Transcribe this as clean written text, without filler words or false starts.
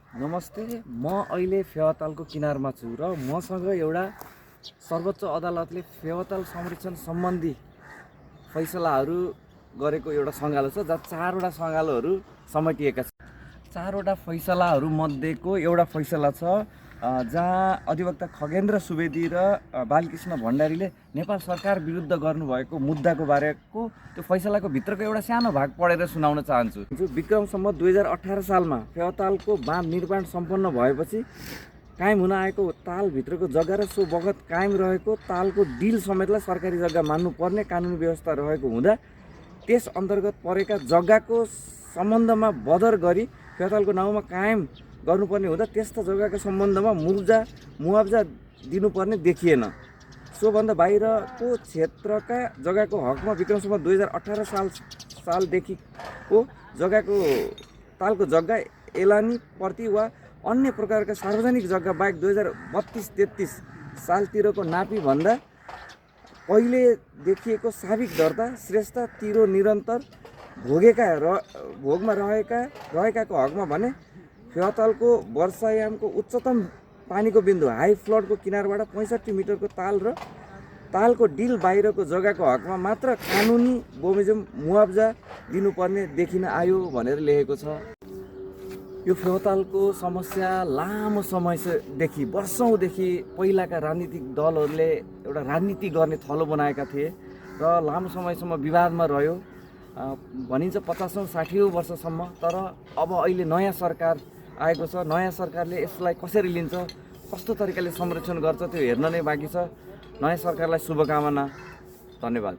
नमस्ते, म अहिले फेवातालको किनारमा छु र मसँग एउटा सर्वोच्च अदालतले फेवाताल संरक्षण सम्बन्धी फैसलाहरू गरेको एउटा सङ्गालो छ, जहाँ चारवटा सङ्गालोहरू समेटिएका छन्। चारवटा फैसलाहरू मध्येको एउटा फैसला छ जहाँ अधिवक्ता खगेन्द्र सुवेदी र बालकृष्ण भण्डारीले नेपाल सरकार विरुद्ध गर्नुभएको मुद्दाको बारेको त्यो फैसलाको भित्रको एउटा सानो भाग पढेर सुनाउन चाहन्छु। विक्रम सम्वत 2018 सालमा फेवातालको बाँध निर्माण सम्पन्न भएपछि कायम हुन आएको तालभित्रको जग्गा र सो बगत कायम रहेको तालको डिल समेतलाई सरकारी जग्गा मान्नुपर्ने कानुनी व्यवस्था रहेको हुँदा त्यस अन्तर्गत परेका जग्गाको सम्बन्धमा बदर गरी फेवातालको नाउँमा कायम गर्नुपर्ने हुँदा त्यस्ता जग्गाको सम्बन्धमा मुआब्जा दिनुपर्ने देखिएन। सोभन्दा बाहिरको क्षेत्रका जग्गाको हकमा विक्रम सम्वत 2018 सालदेखिको जग्गाको तालको जग्गा एलानी प्रति वा अन्य प्रकारका सार्वजनिक जग्गा बाहेक 2032-33 सालतिरको नापीभन्दा पहिले देखिएको साविक दर्ता श्रेष्ठ तिरो निरन्तर भोगमा रहेकाको हकमा भने फेवातालको वर्षायामको उच्चतम पानीको बिन्दु हाई फ्लडको किनारबाट 65 मिटरको ताल र तालको डिल बाहिरको जग्गाको हकमा मात्र कानुनी बमोजिम मुआब्जा दिनुपर्ने देखिन आयो भनेर लेखेको छ। यो फेवातालको समस्या लामो समयदेखि वर्षौँदेखि पहिलाका राजनीतिक दलहरूले एउटा राजनीति गर्ने थलो बनाएका थिए र लामो समयसम्म विवादमा रह्यो। भनिन्छ 50औं-60औं वर्षसम्म। तर अब अहिले नयाँ सरकार आएको छ। नयाँ सरकारले यसलाई कसरी लिन्छ, कस्तो तरिकाले संरक्षण गर्छ त्यो हेर्न नै बाँकी छ। नयाँ सरकारलाई शुभकामना। धन्यवाद।